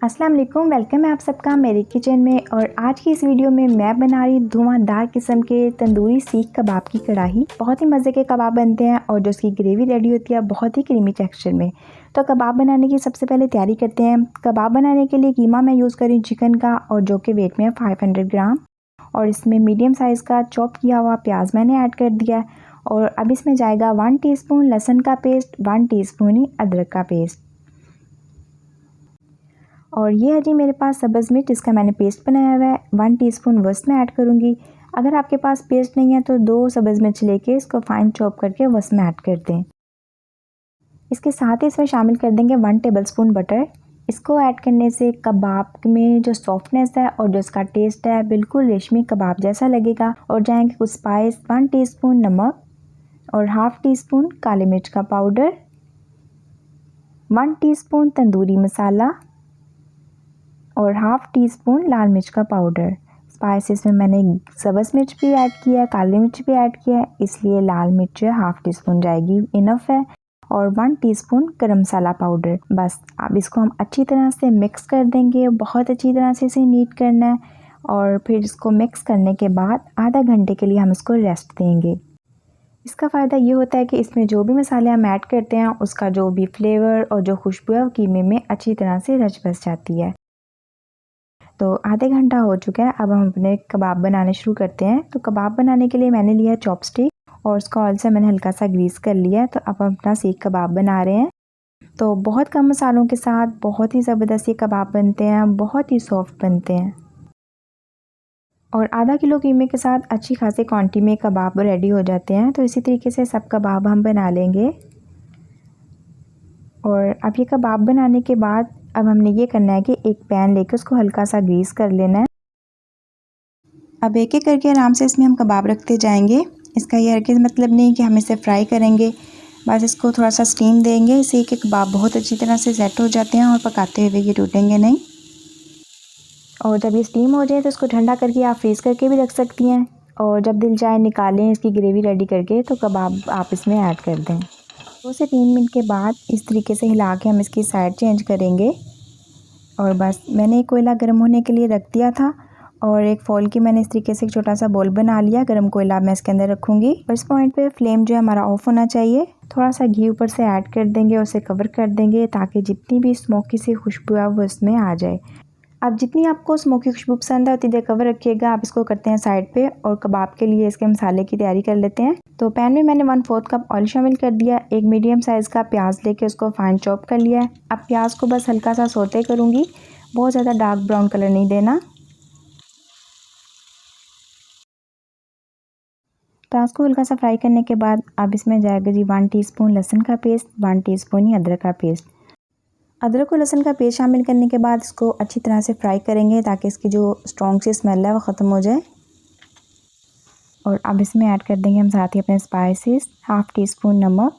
अस्सलाम वालेकुम, वेलकम है आप सबका मेरे किचन में। और आज की इस वीडियो में मैं बना रही धुआंधार किस्म के तंदूरी सीख कबाब की कढ़ाई। बहुत ही मज़े के कबाब बनते हैं और जो उसकी ग्रेवी रेडी होती है बहुत ही क्रीमी टेक्सचर में। तो कबाब बनाने की सबसे पहले तैयारी करते हैं। कबाब बनाने के लिए कीमा मैं यूज़ कर रही हूँ चिकन का, और जो कि वेट में है 500 ग्राम। और इसमें मीडियम साइज़ का चॉप किया हुआ प्याज मैंने ऐड कर दिया है। और अब इसमें जाएगा 1 टीस्पून लहसुन का पेस्ट, 1 टीस्पून ही अदरक का पेस्ट। और ये है जी मेरे पास सब्ज़ मिर्च, जिसका मैंने पेस्ट बनाया हुआ है। 1 टीस्पून वस में ऐड करूँगी। अगर आपके पास पेस्ट नहीं है तो 2 सब्ज़ मिर्च लेके इसको फाइन चॉप करके वस में ऐड कर दें। इसके साथ ही इसमें शामिल कर देंगे 1 टेबलस्पून बटर। इसको ऐड करने से कबाब में जो सॉफ्टनेस है और जो इसका टेस्ट है बिल्कुल रेशमी कबाब जैसा लगेगा। और जाएंगे कुछ स्पाइस, 1 टीस्पून नमक और हाफ़ टीस्पून काली मिर्च का पाउडर, 1 टीस्पून तंदूरी मसाला और हाफ़ टीस्पून लाल मिर्च का पाउडर। स्पाइसेस में मैंने सब्ज़ मिर्च भी ऐड किया है, काली मिर्च भी ऐड किया है, इसलिए लाल मिर्च हाफ़ टीस्पून जाएगी, इनफ है। और 1 टीस्पून गरम मसाला पाउडर। बस अब इसको हम अच्छी तरह से मिक्स कर देंगे। बहुत अच्छी तरह से इसे नीट करना है। और फिर इसको मिक्स करने के बाद आधा घंटे के लिए हम इसको रेस्ट देंगे। इसका फ़ायदा ये होता है कि इसमें जो भी मसाले हम ऐड करते हैं उसका जो भी फ्लेवर और जो खुशबू है वो कीमे में अच्छी तरह से रच बस जाती है। तो आधे घंटा हो चुका है, अब हम अपने कबाब बनाने शुरू करते हैं। तो कबाब बनाने के लिए मैंने लिया है चॉपस्टिक और उसको ऑयल से मैंने हल्का सा ग्रीस कर लिया है। तो अब हम अपना सीख कबाब बना रहे हैं। तो बहुत कम मसालों के साथ बहुत ही ज़बरदस्त ये कबाब बनते हैं, बहुत ही सॉफ्ट बनते हैं। और आधा किलो कीमे के साथ अच्छी खासी क्वांटिटी में कबाब रेडी हो जाते हैं। तो इसी तरीके से सब कबाब हम बना लेंगे। और अब ये कबाब बनाने के बाद अब हमने ये करना है कि एक पैन लेकर उसको हल्का सा ग्रीस कर लेना है। अब एक एक करके आराम से इसमें हम कबाब रखते जाएंगे। इसका ये हरगिज़ मतलब नहीं कि हम इसे फ्राई करेंगे, बस इसको थोड़ा सा स्टीम देंगे। इससे कि कबाब बहुत अच्छी तरह से सेट हो जाते हैं और पकाते हुए ये टूटेंगे नहीं। और जब ये स्टीम हो जाए तो इसको ठंडा करके आप फ्रीज़ करके भी रख सकती हैं। और जब दिल चाहे निकालें इसकी ग्रेवी रेडी करके, तो कबाब आप इसमें ऐड कर दें। 2 से 3 मिनट के बाद इस तरीके से हिला के हम इसकी साइड चेंज करेंगे। और बस मैंने एक कोयला गर्म होने के लिए रख दिया था और एक फॉल की मैंने इस तरीके से एक छोटा सा बोल बना लिया। गर्म कोयला मैं इसके अंदर रखूँगी और इस पॉइंट पे फ्लेम जो है हमारा ऑफ होना चाहिए। थोड़ा सा घी ऊपर से ऐड कर देंगे और उसे कवर कर देंगे ताकि जितनी भी स्मोकी सी खुशबू है वो इसमें आ जाए। अब जितनी आपको स्मोकी खुशबू पसंद है उतनी देर कवर रखिएगा। आप इसको करते हैं साइड पे और कबाब के लिए इसके मसाले की तैयारी कर लेते हैं। तो पैन में मैंने 1/4 कप ऑयल शामिल कर दिया। एक मीडियम साइज़ का प्याज लेके उसको फाइन चॉप कर लिया है। अब प्याज को बस हल्का सा सौते करूँगी, बहुत ज़्यादा डार्क ब्राउन कलर नहीं देना। प्याज को हल्का सा फ्राई करने के बाद अब इसमें जाएगा जी 1 टीस्पून लहसुन का पेस्ट, 1 टीस्पून ही अदरक का पेस्ट। अदरक और लहसुन का पेस्ट शामिल करने के बाद इसको अच्छी तरह से फ्राई करेंगे ताकि इसकी जो स्ट्रॉन्ग सी स्मेल है वो ख़त्म हो जाए। और अब इसमें ऐड कर देंगे हम साथ ही अपने स्पाइसेस, हाफ़ टीस्पून नमक,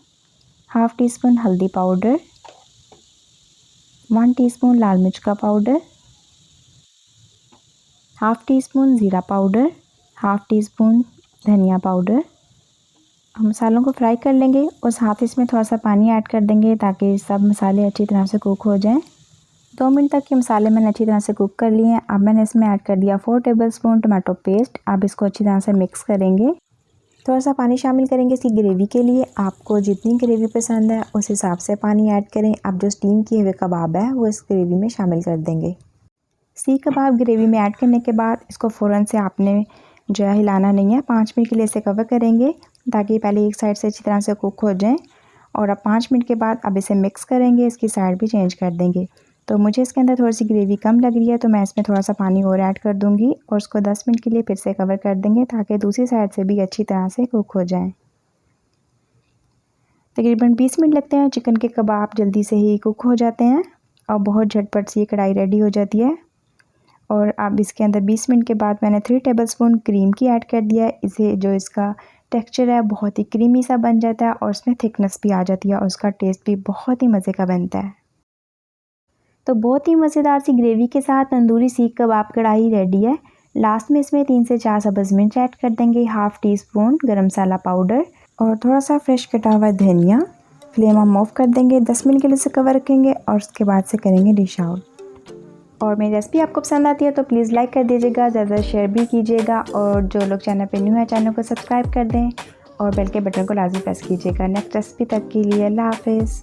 हाफ़ टीस्पून हल्दी पाउडर, 1 टीस्पून लाल मिर्च का पाउडर, हाफ़ टीस्पून ज़ीरा पाउडर, हाफ़ टीस्पून धनिया पाउडर। हम मसालों को फ्राई कर लेंगे और साथ ही इसमें थोड़ा सा पानी ऐड कर देंगे ताकि सब मसाले अच्छी तरह से कुक हो जाएं। 2 मिनट तक ये मसाले मैंने अच्छी तरह से कुक कर लिए हैं। अब मैंने इसमें ऐड कर दिया 4 टेबलस्पून टमाटो पेस्ट। अब इसको अच्छी तरह से मिक्स करेंगे। थोड़ा सा पानी शामिल करेंगे इसकी ग्रेवी के लिए। आपको जितनी ग्रेवी पसंद है उस हिसाब से पानी ऐड करें। अब जो स्टीम किए हुए कबाब है वो इस ग्रेवी में शामिल कर देंगे। सीख कबाब ग्रेवी में ऐड करने के बाद इसको फ़ौरन से आपने जो है हिलाना नहीं है। 5 मिनट के लिए इसे कवर करेंगे ताकि पहले एक साइड से अच्छी तरह से कुक हो जाए। और अब 5 मिनट के बाद अब इसे मिक्स करेंगे, इसकी साइड भी चेंज कर देंगे। तो मुझे इसके अंदर थोड़ी सी ग्रेवी कम लग रही है तो मैं इसमें थोड़ा सा पानी और ऐड कर दूंगी और उसको 10 मिनट के लिए फिर से कवर कर देंगे ताकि दूसरी साइड से भी अच्छी तरह से कुक हो जाए। तकरीबन 20 मिनट लगते हैं। चिकन के कबाब जल्दी से ही कुक हो जाते हैं और बहुत झटपट से ये कढ़ाई रेडी हो जाती है। और अब इसके अंदर 20 मिनट के बाद मैंने 3 टेबलस्पून क्रीम की ऐड कर दिया है। इसे जो इसका टेक्सचर है बहुत ही क्रीमी सा बन जाता है और उसमें थिकनेस भी आ जाती है और उसका टेस्ट भी बहुत ही मज़े का बनता है। तो बहुत ही मज़ेदार सी ग्रेवी के साथ तंदूरी सीख कबाब कढ़ाई रेडी है। लास्ट में इसमें 3 से 4 सब्ज़ मिर्च ऐड कर देंगे, हाफ़ टीस्पून गरम मसाला पाउडर और थोड़ा सा फ्रेश कटा हुआ धनिया। फ्लेम हम ऑफ कर देंगे, 10 मिनट के लिए इसे कवर रखेंगे और उसके बाद से करेंगे डिश आउट। और मेरी रेसिपी आपको पसंद आती है तो प्लीज़ लाइक कर दीजिएगा, ज़्यादा शेयर भी कीजिएगा और जो लोग चैनल पे न्यू है चैनल को सब्सक्राइब कर दें और बेल के बटन को लाजमी प्रेस कीजिएगा। नेक्स्ट रेसिपी तक के लिए अल्लाह हाफ़िज़।